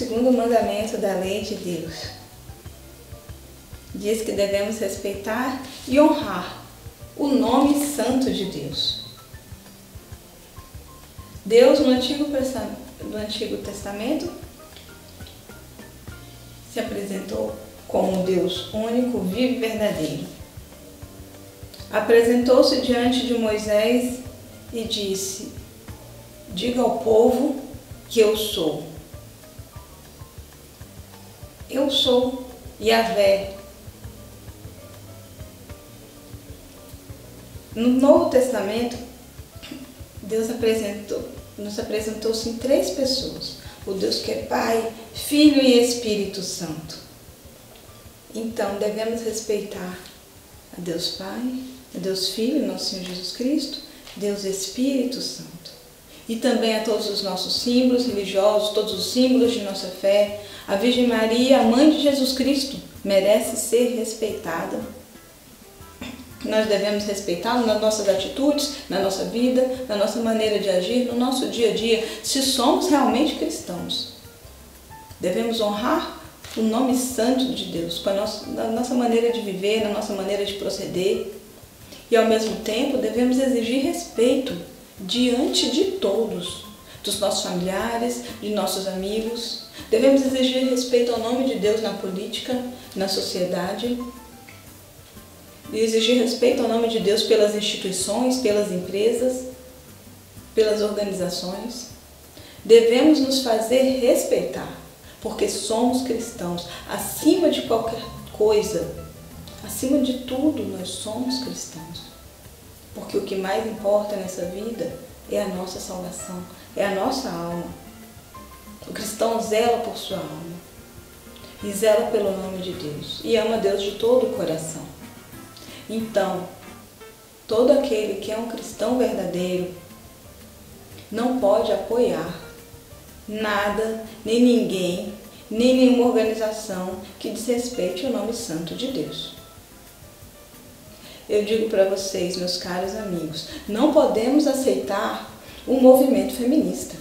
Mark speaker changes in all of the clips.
Speaker 1: segundo mandamento da lei de Deus. Diz que devemos respeitar e honrar o nome santo de Deus. Deus, no Antigo Testamento, se apresentou como Deus único, vivo e verdadeiro. Apresentou-se diante de Moisés e disse: diga ao povo que eu sou. Eu sou Yahvé. No Novo Testamento, Deus nos apresentou-se em 3 pessoas: o Deus que é Pai, Filho e Espírito Santo. Então, devemos respeitar a Deus Pai, a Deus Filho, nosso Senhor Jesus Cristo, Deus Espírito Santo. E também a todos os nossos símbolos religiosos, todos os símbolos de nossa fé. A Virgem Maria, a Mãe de Jesus Cristo, merece ser respeitada. Nós devemos respeitá-lo nas nossas atitudes, na nossa vida, na nossa maneira de agir, no nosso dia a dia, se somos realmente cristãos. Devemos honrar o nome santo de Deus, na nossa maneira de viver, na nossa maneira de proceder. E ao mesmo tempo devemos exigir respeito diante de todos, dos nossos familiares, de nossos amigos. Devemos exigir respeito ao nome de Deus na política, na sociedade. E exigir respeito ao nome de Deus pelas instituições, pelas empresas, pelas organizações. Devemos nos fazer respeitar, porque somos cristãos. Acima de qualquer coisa, acima de tudo, nós somos cristãos. Porque o que mais importa nessa vida é a nossa salvação, é a nossa alma. O cristão zela por sua alma e zela pelo nome de Deus e ama Deus de todo o coração. Então, todo aquele que é um cristão verdadeiro não pode apoiar nada, nem ninguém, nem nenhuma organização que desrespeite o nome santo de Deus. Eu digo para vocês, meus caros amigos, não podemos aceitar o movimento feminista.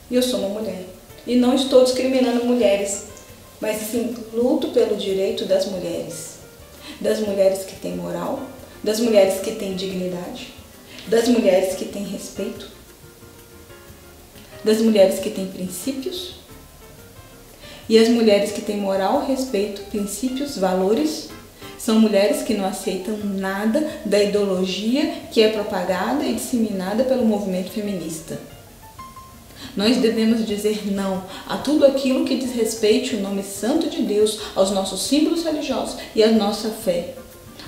Speaker 1: E eu sou uma mulher. E não estou discriminando mulheres, mas sim luto pelo direito das mulheres que têm moral, das mulheres que têm dignidade, das mulheres que têm respeito, das mulheres que têm princípios. E as mulheres que têm moral, respeito, princípios, valores, são mulheres que não aceitam nada da ideologia que é propagada e disseminada pelo movimento feminista. Nós devemos dizer não a tudo aquilo que desrespeite o nome santo de Deus, aos nossos símbolos religiosos e à nossa fé.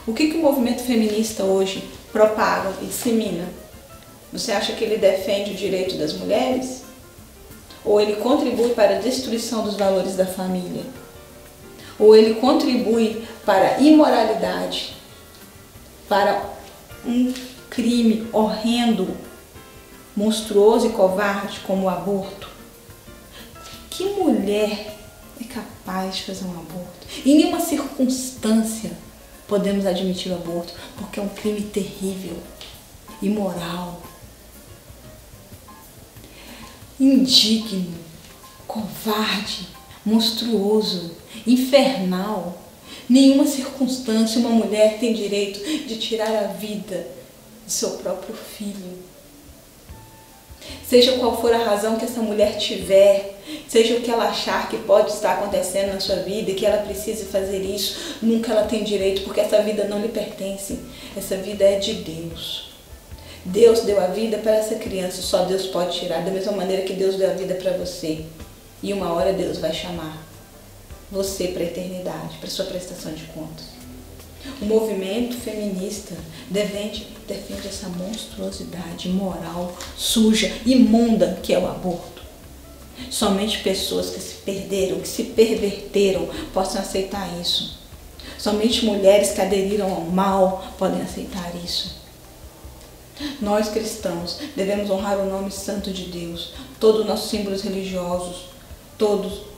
Speaker 1: O que o movimento feminista hoje propaga e dissemina? Você acha que ele defende o direito das mulheres? Ou ele contribui para a destruição dos valores da família? Ou ele contribui para a imoralidade, para um crime horrendo, monstruoso e covarde como o aborto? Que mulher é capaz de fazer um aborto? Em nenhuma circunstância podemos admitir o aborto, porque é um crime terrível, imoral, indigno, covarde, monstruoso, infernal. Nenhuma circunstância uma mulher tem direito de tirar a vida de seu próprio filho. Seja qual for a razão que essa mulher tiver, seja o que ela achar que pode estar acontecendo na sua vida e que ela precise fazer isso, nunca ela tem direito, porque essa vida não lhe pertence. Essa vida é de Deus. Deus deu a vida para essa criança, só Deus pode tirar, da mesma maneira que Deus deu a vida para você. E uma hora Deus vai chamar você para a eternidade, para a sua prestação de contas. O movimento feminista defende essa monstruosidade moral, suja, imunda que é o aborto. Somente pessoas que se perderam, que se perverteram, possam aceitar isso. Somente mulheres que aderiram ao mal podem aceitar isso. Nós cristãos devemos honrar o nome santo de Deus, todos os nossos símbolos religiosos, tudo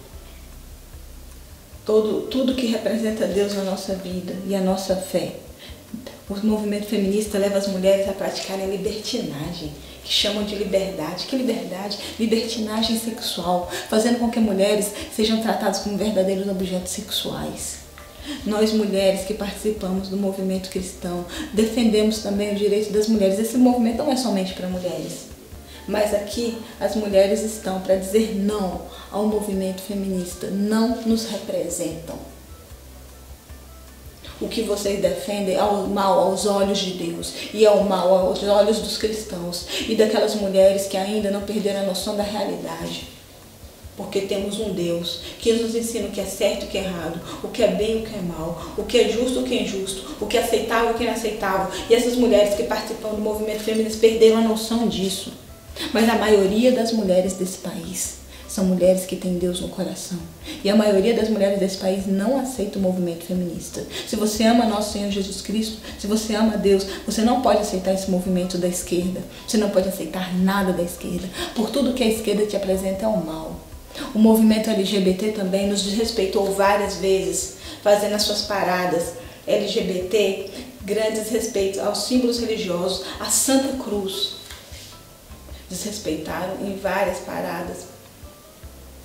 Speaker 1: que representa Deus na nossa vida e a nossa fé. O movimento feminista leva as mulheres a praticarem libertinagem, que chamam de liberdade. Que liberdade? Libertinagem sexual, fazendo com que mulheres sejam tratadas como verdadeiros objetos sexuais. Nós, mulheres que participamos do movimento cristão, defendemos também o direito das mulheres. Esse movimento não é somente para mulheres, mas aqui as mulheres estão para dizer não ao movimento feminista, não nos representam. O que vocês defendem é o mal aos olhos de Deus e é o mal aos olhos dos cristãos e daquelas mulheres que ainda não perderam a noção da realidade. Porque temos um Deus que nos ensina o que é certo e o que é errado, o que é bem e o que é mal, o que é justo e o que é injusto, o que é aceitável e o que é inaceitável. E essas mulheres que participam do movimento feminista perderam a noção disso. Mas a maioria das mulheres desse país são mulheres que têm Deus no coração. E a maioria das mulheres desse país não aceita o movimento feminista. Se você ama nosso Senhor Jesus Cristo, se você ama Deus, você não pode aceitar esse movimento da esquerda. Você não pode aceitar nada da esquerda. Por tudo que a esquerda te apresenta é o mal. O movimento LGBT também nos desrespeitou várias vezes, fazendo as suas paradas LGBT, grandes respeitos aos símbolos religiosos, à Santa Cruz. Desrespeitaram em várias paradas,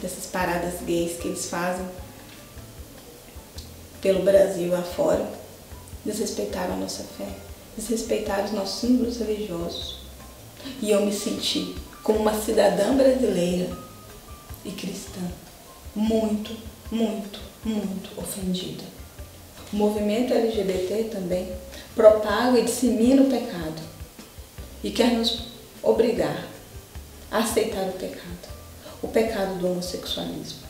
Speaker 1: dessas paradas gays que eles fazem pelo Brasil afora. Desrespeitaram a nossa fé, desrespeitaram os nossos símbolos religiosos. E eu me senti como uma cidadã brasileira e cristã muito, muito, muito ofendida. O movimento LGBT também propaga e dissemina o pecado e quer nos obrigar a aceitar o pecado do homossexualismo.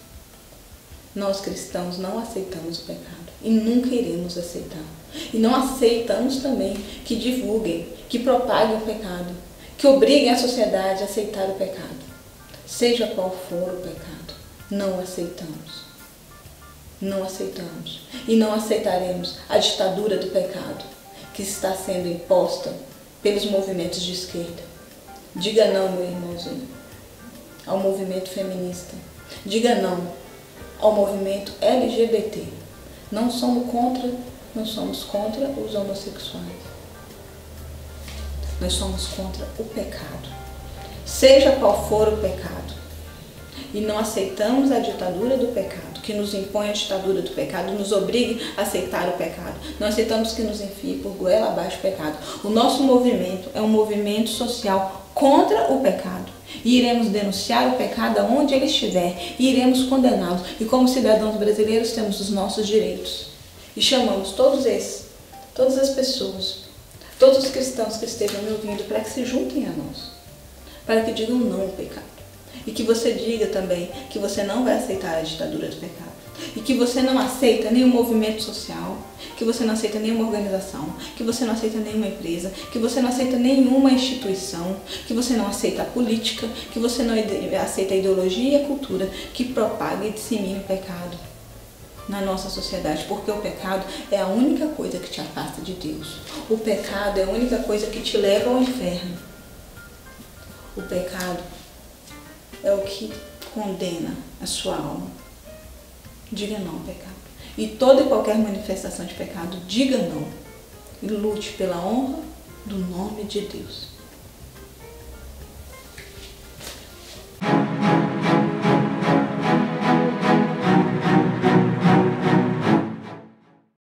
Speaker 1: Nós cristãos não aceitamos o pecado e nunca iremos aceitar. E não aceitamos também que divulguem, que propaguem o pecado, que obriguem a sociedade a aceitar o pecado. Seja qual for o pecado, não aceitamos. Não aceitamos. E não aceitaremos a ditadura do pecado que está sendo imposta pelos movimentos de esquerda. Diga não, meu irmãozinho, ao movimento feminista. Diga não ao movimento LGBT. Não somos contra os homossexuais. Nós somos contra o pecado. Seja qual for o pecado. E não aceitamos a ditadura do pecado, que nos impõe a ditadura do pecado, nos obrigue a aceitar o pecado. Não aceitamos que nos enfie por goela abaixo o pecado. O nosso movimento é um movimento social contra o pecado. E iremos denunciar o pecado aonde ele estiver e iremos condená-lo. E como cidadãos brasileiros temos os nossos direitos. E chamamos todas as pessoas, todos os cristãos que estejam me ouvindo para que se juntem a nós. Para que digam não ao pecado. E que você diga também que você não vai aceitar a ditadura do pecado. E que você não aceita nenhum movimento social, que você não aceita nenhuma organização, que você não aceita nenhuma empresa, que você não aceita nenhuma instituição, que você não aceita a política, que você não aceita a ideologia e a cultura que propaga e dissemina o pecado na nossa sociedade, porque o pecado é a única coisa que te afasta de Deus. O pecado é a única coisa que te leva ao inferno. O pecado é o que condena a sua alma. Diga não ao pecado. E toda e qualquer manifestação de pecado, diga não. E lute pela honra do nome de Deus.